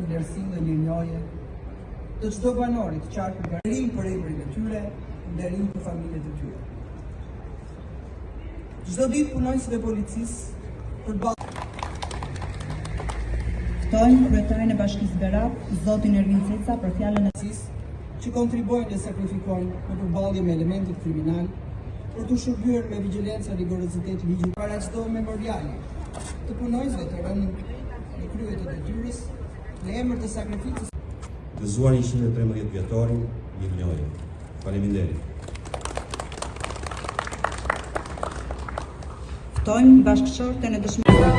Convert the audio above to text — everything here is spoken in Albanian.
vlerësim dhe mirënjohje të çdo banori të qarkut nderim për emrin e tyre, nderim për familjet e tyre. Çdo ditë punonjësit e policisë përballë ftojmë kryetarin e Bashkisë Berat, zotin Ervin Ceca, për fjalën e që kontribojnë dhe sakrifikojnë në përballje me elementet kriminal për të shërbyer me vigjilencë dhe rigorozitet ligjit para çdo memoriali të punonjësve të rënë në krye të detyrës në emër të sakrificës. Gëzuar 113 vjetorin, mirënjohje. Faleminderit. ftojmë bashkëshorten e dëshmorëve.